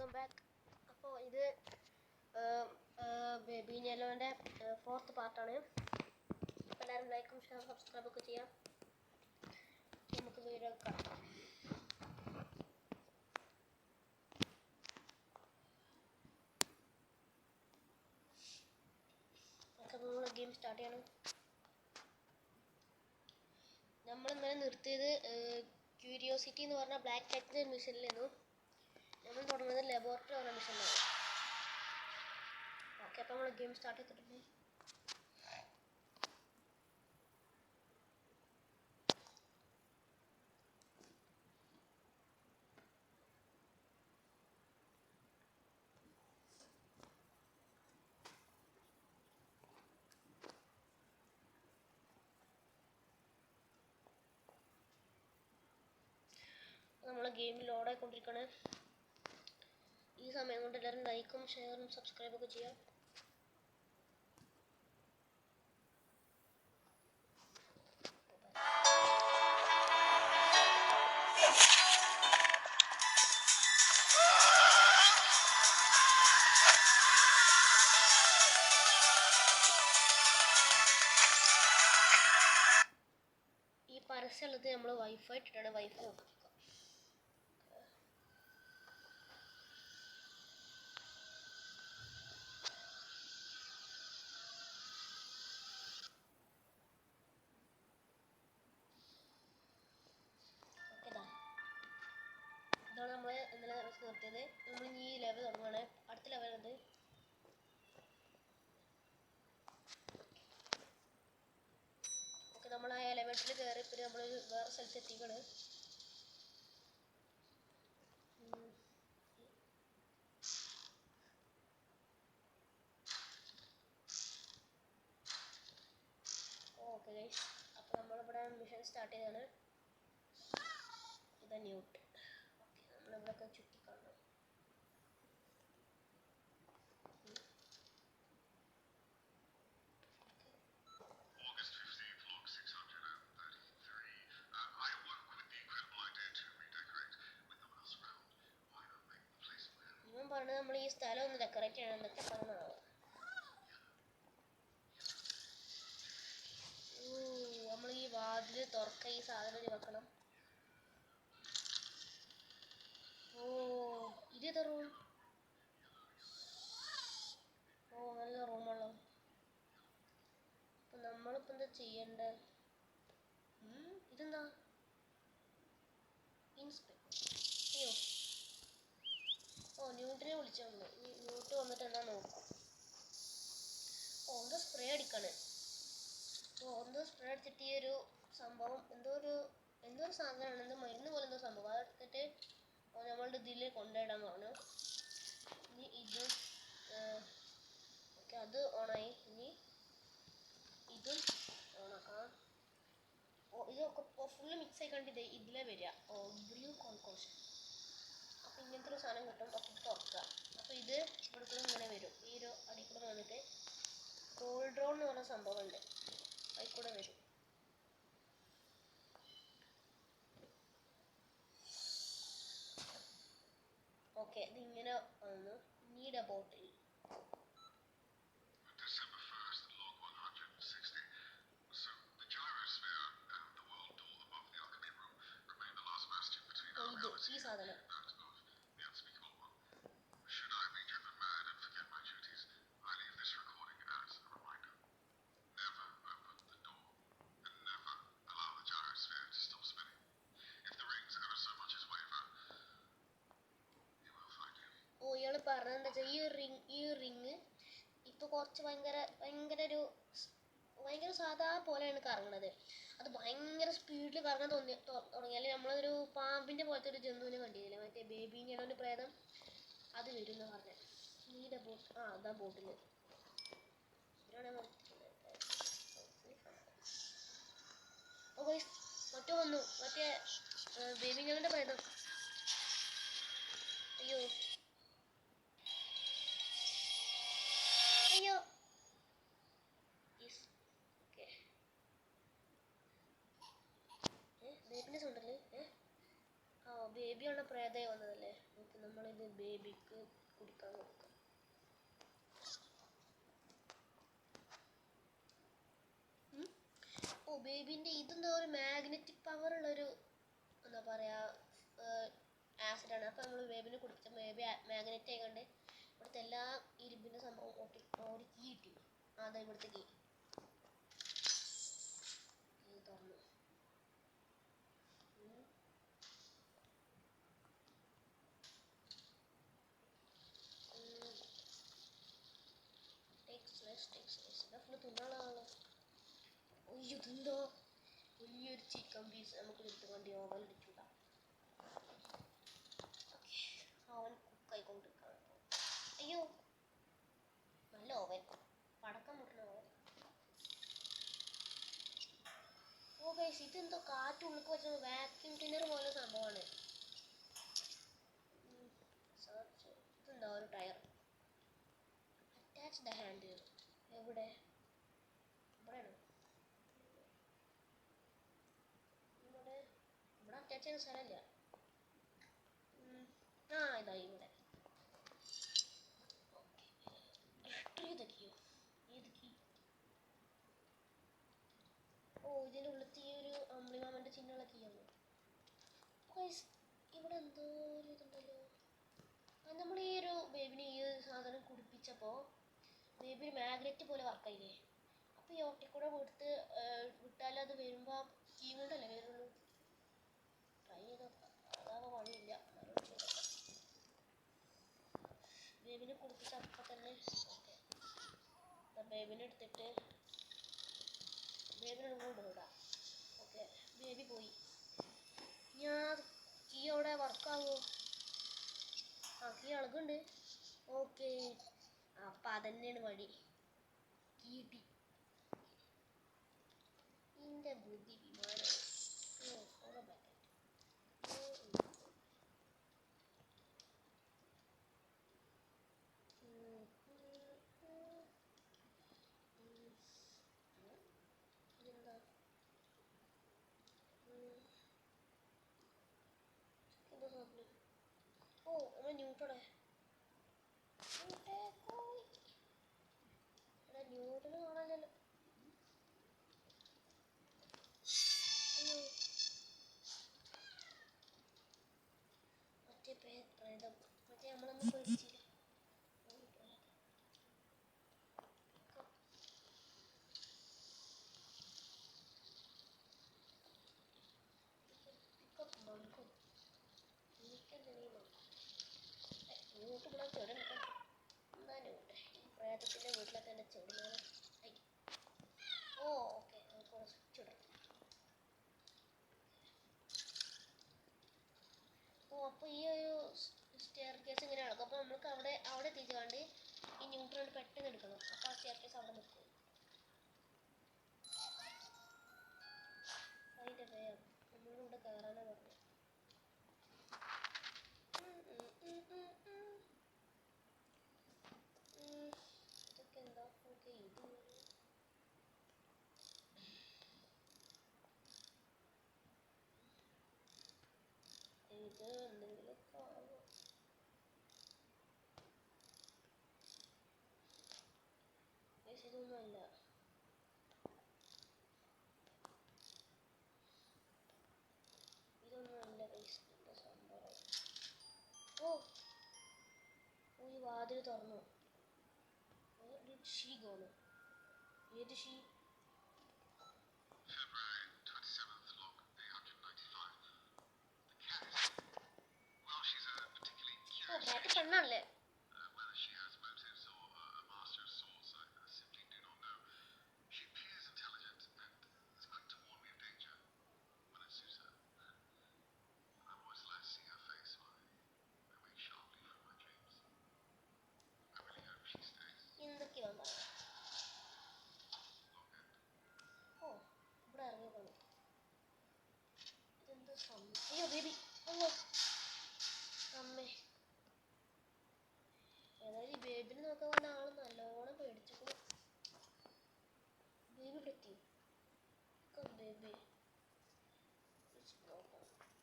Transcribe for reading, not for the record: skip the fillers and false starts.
Welcome back. അപ്പോൾ ഇത് baby യെല്ലോൻ്റെ 4th പാർട്ടാണ്. അപ്പോൾ എല്ലാവരും ലൈക്കും ഷെയർ സബ്സ്ക്രൈബ് ഒക്കെ ചെയ്യാം. നമുക്ക് വീഡിയോ കാണാം. അപ്പോൾ നമ്മൾ ഗെയിം സ്റ്റാർട്ട് ചെയ്യണം. നമ്മൾ ഇന്നലെ നിർത്തിയത് ക്യൂരിയോസിറ്റി എന്ന് പറഞ്ഞ ബ്ലാക്ക് ടെക്നിക്കൽ മിഷനിലായിരുന്നു. നമ്മൾ തുടങ്ങുന്നത് ലബോറട്ടറി പറഞ്ഞ മിഷനിലാണ്. ഓക്കെ, അപ്പോൾ നമ്മൾ ഗെയിം സ്റ്റാർട്ട് ചെയ്തിട്ടുണ്ട്. നമ്മൾ ഗെയിം ലോഡ് ആയിക്കൊണ്ടിരിക്കുകയാണ്. ഈ സമയം കൊണ്ട് എല്ലാവരും ലൈക്കും ഷെയറും സബ്സ്ക്രൈബ് ഒക്കെ ചെയ്യാം. ഈ പരസ്യമുള്ളത് നമ്മൾ വൈഫൈ ഇട്ടിട്ടാണ്. വൈഫൈ നോക്കുക. ഇതാണ് നമ്മൾ ഇന്നലെ നിർത്തിയത്. നമ്മൾ ഈ ലെവൽ തുടങ്ങുകയാണ്. അടുത്ത ലെവൽ ഉണ്ട്. ഓക്കെ, നമ്മൾ ആ എലമെന്റിൽ കയറി പിന്നെ നമ്മൾ വേറെ സ്ഥലത്ത് എത്തിക്കണം. ഓക്കെ ഗൈസ്, അപ്പോൾ നമ്മളിവിടെ മിഷൻ സ്റ്റാർട്ട് ചെയ്താണ്. ഇതാ ന്യൂട്ട്. ഓക്കെ, നമ്മളിവിടെയൊക്കെ ചുറ്റിക്കാണണം. ഇവൻ പറഞ്ഞത് നമ്മൾ ഈ സ്ഥലം ഒന്ന് ഡെക്കറേറ്റ് ചെയ്യണം എന്നൊക്കെ പറഞ്ഞതാണ്. നമ്മൾ ഈ വാതിൽ തുറക്ക ഈ സാധനം വെക്കണം. ഓ, ഇതേതാ റൂം? ഓ, നല്ല റൂമാണല്ലോ. അപ്പം നമ്മളിപ്പോൾ എന്താ ചെയ്യണ്ടേ? ഇതെന്താ? അയ്യോ, ഓ ന്യൂട്ടിനെ വിളിച്ചു വന്നു. ന്യൂട്ട് വന്നിട്ട് എന്താ നോക്കാം. ഓ, എന്തോ സ്പ്രേ അടിക്കാണ്. ഓ, എന്തോ സ്പ്രേ അടിച്ചിട്ട് ഈ ഒരു സംഭവം എന്തോ ഒരു സാധനമാണ്. എന്തോ മരുന്ന് പോലെ എന്തോ സംഭവം. അതെടുത്തിട്ട് നമ്മളുടെ ഇതിൽ കൊണ്ടുപോയിടാൻ പറഞ്ഞു. ഇനി ഇത് ഓക്കെ, അത് ഓണായി. ഇനി ഇതും ഓണാക്കാം. ഓ, ഇതൊക്കെ ഫുള്ള് മിക്സ് ആയിക്കണ്ട് ഇതിലേ വരിക. ഓ, ബ്രൂ കോൺകോഷൻ. അപ്പോൾ ഇങ്ങനത്തെ ഒരു സാധനം കിട്ടും. അപ്പോൾ ഇത് തുറക്കുക. അപ്പോൾ ഇത് ഇവിടെ കൂടെ ഇങ്ങനെ വരും. ഈ ഒരു അടിക്കൂടെ വന്നിട്ട് ഗോൾഡ് ഡ്രോൺ എന്ന് പറഞ്ഞ സംഭവം ഉണ്ട്. അതിൽ കൂടെ വരും. ഓക്കെ, ഇതിങ്ങനെ വന്നു. നീഡ് എ ബോട്ടിൽ. ഈ സാധനം ഇയാള് പറഞ്ഞെന്താ വെച്ചാൽ ഈ റിങ് ഇപ്പൊ കുറച്ച് ഭയങ്കര സാധാ പോലെയാണ് കറങ്ങണത്. അത് ഭയങ്കര സ്പീഡിൽ കറങ്ങാൻ തുടങ്ങിയാൽ നമ്മളൊരു പാമ്പിന്റെ പോലത്തെ ഒരു ജന്തുവിനെ കണ്ടിരുന്നില്ല, മറ്റേ ബേബി യെല്ലോന്റെ പ്രേതം. അത് വരും എന്ന് പറഞ്ഞ നീല ബോട്ട്. അതാ ബോട്ടില്. മറ്റോ വന്നു, മറ്റേ ബേബി യെല്ലോന്റെ പ്രേതം. അയ്യോ അയ്യോ. ബേബിന്റെ സൗണ്ടല്ലേ? ബേബിയുള്ള പ്രേതമായി വന്നതല്ലേ? ഓക്കെ, നമ്മളിനി ഇത് ബേബിക്ക് കുടിക്കാൻ കൊടുക്കാം. ഓ ബേബിൻ്റെ ഇതെന്താ ഒരു മാഗ്നറ്റിക് പവർ ഉള്ളൊരു എന്താ പറയാ ആസിഡാണ്. അപ്പോൾ നമ്മൾ ബേബിനെ കുടിച്ച ബേബി മാഗ്നറ്റ് ആയിക്കൊണ്ട് ഇവിടുത്തെ എല്ലാ ഇരുമ്പിൻ്റെ സംഭവം ഒരു കീ കിട്ടി. അതാ ഇവിടുത്തെ കീ തുറന്നു. ഫുള്ള് തിന്നാളാണല്ലോ. അയ്യോ ഇതെന്തോ വലിയൊരു ചിക്കൻ പീസ് നമുക്ക് എടുത്തുകൊണ്ട് ഓവൻ ഇടിക്കുക. അവൻ കുക്കായിക്കൊണ്ടിരിക്കുകയാണ്. അയ്യോ നല്ല ഓവൻ, പടക്കം മുട്ടുന്ന ഓവൻ. ഓ ഗൈസ് ഇതെന്തോ കാറ്റ് ഉള്ളിൽ വെച്ച വാക്യൂം ക്ലീനർ പോലെ സംഭവമാണ്. ഇതെന്താ ഒരു ടയർ. Attach the handle. എവിടെ? ഇവിടെയാണോ? ഇവിടെ അറ്റാച്ച് ചെയ്യുന്ന സ്ഥലമില്ല. ആ ഇതാ ഇവിടെ. ഓ ഇതിൻ്റെ ഉള്ളിൽ ഈ ഒരു അമ്പിളിമാമൻ്റെ ചിഹ്നമുള്ള കീയാണ്. ഇവിടെ എന്തോ ഒരു ഇതുണ്ടല്ലോ. നമ്മൾ ഈ ഒരു ബേബിനെ ഈ ഒരു സാധനം കുടിപ്പിച്ചപ്പോൾ ബേബി മാഗ്നറ്റ് പോലെ വർക്കായില്ലേ. അപ്പോൾ ഈ ഒട്ടിക്കൂടെ വിട്ടാൽ അത് വരുമ്പോൾ കീ കൊണ്ടല്ലേ വരുള്ളൂ. ട്രൈ ചെയ്തോ. അതാവുമ്പോൾ പണിയില്ല. ബേബിനെ കുടിപ്പിച്ച അപ്പം തന്നെ ഓക്കെ ബേബിനെ എടുത്തിട്ട് ബേബിനെ കൊണ്ടുവിടാം. ഓക്കെ ബേബി പോയി. ഞാൻ കീ അവിടെ വർക്കാവോ? ആ കീ ഇളകുണ്ട്. ഓക്കെ അപ്പം അതന്നെയാണ് വഴി. കീ കിട്ടി. ഇതിൻ്റെ ബുദ്ധി വിമാനം. ഓ നമ്മൾ ന്യൂട്ടടെ ന്യൂട്ടന് കാണാനല്ലോ. മറ്റേ പ്രേതം മറ്റേ നമ്മളൊന്നും പേടിച്ചില്ല. ന്യൂട്ട് ഇവിടെ ചെടി നിൽക്കാം. എന്താ ന്യൂട്ട് പ്രേതത്തിൻ്റെ വീട്ടിലൊക്കെ എൻ്റെ ചെടി മേലെ. ഓ ഓക്കെ നമുക്ക് സ്വിച്ച് ഇടാം. ഓ അപ്പോൾ ഈ ഒരു സ്റ്റെയർ കേസ് ഇങ്ങനെ നടക്കും. അപ്പോൾ നമുക്ക് അവിടെ എത്തിച്ചുകൊണ്ട് ഈ ന്യൂട്രൽ പെട്ടെന്ന് എടുക്കണം. അപ്പോൾ ആ സ്റ്റെയർ കേസ് അവിടെ നിൽക്കും. അതിൻ്റെ വേഗം നമ്മളിവിടെ കയറാനാണ് പറഞ്ഞത്. ഇതൊക്കെ എന്താ ഓക്കെ ഇത് എന്തെങ്കിലുമൊക്കെ ആവോ? ഇതൊന്നുമല്ല. ഇതൊന്നുമല്ല എന്താ സംഭവം. ഓ ഈ വാതിൽ തുറന്നു. She gone. ഏത് ഷീ?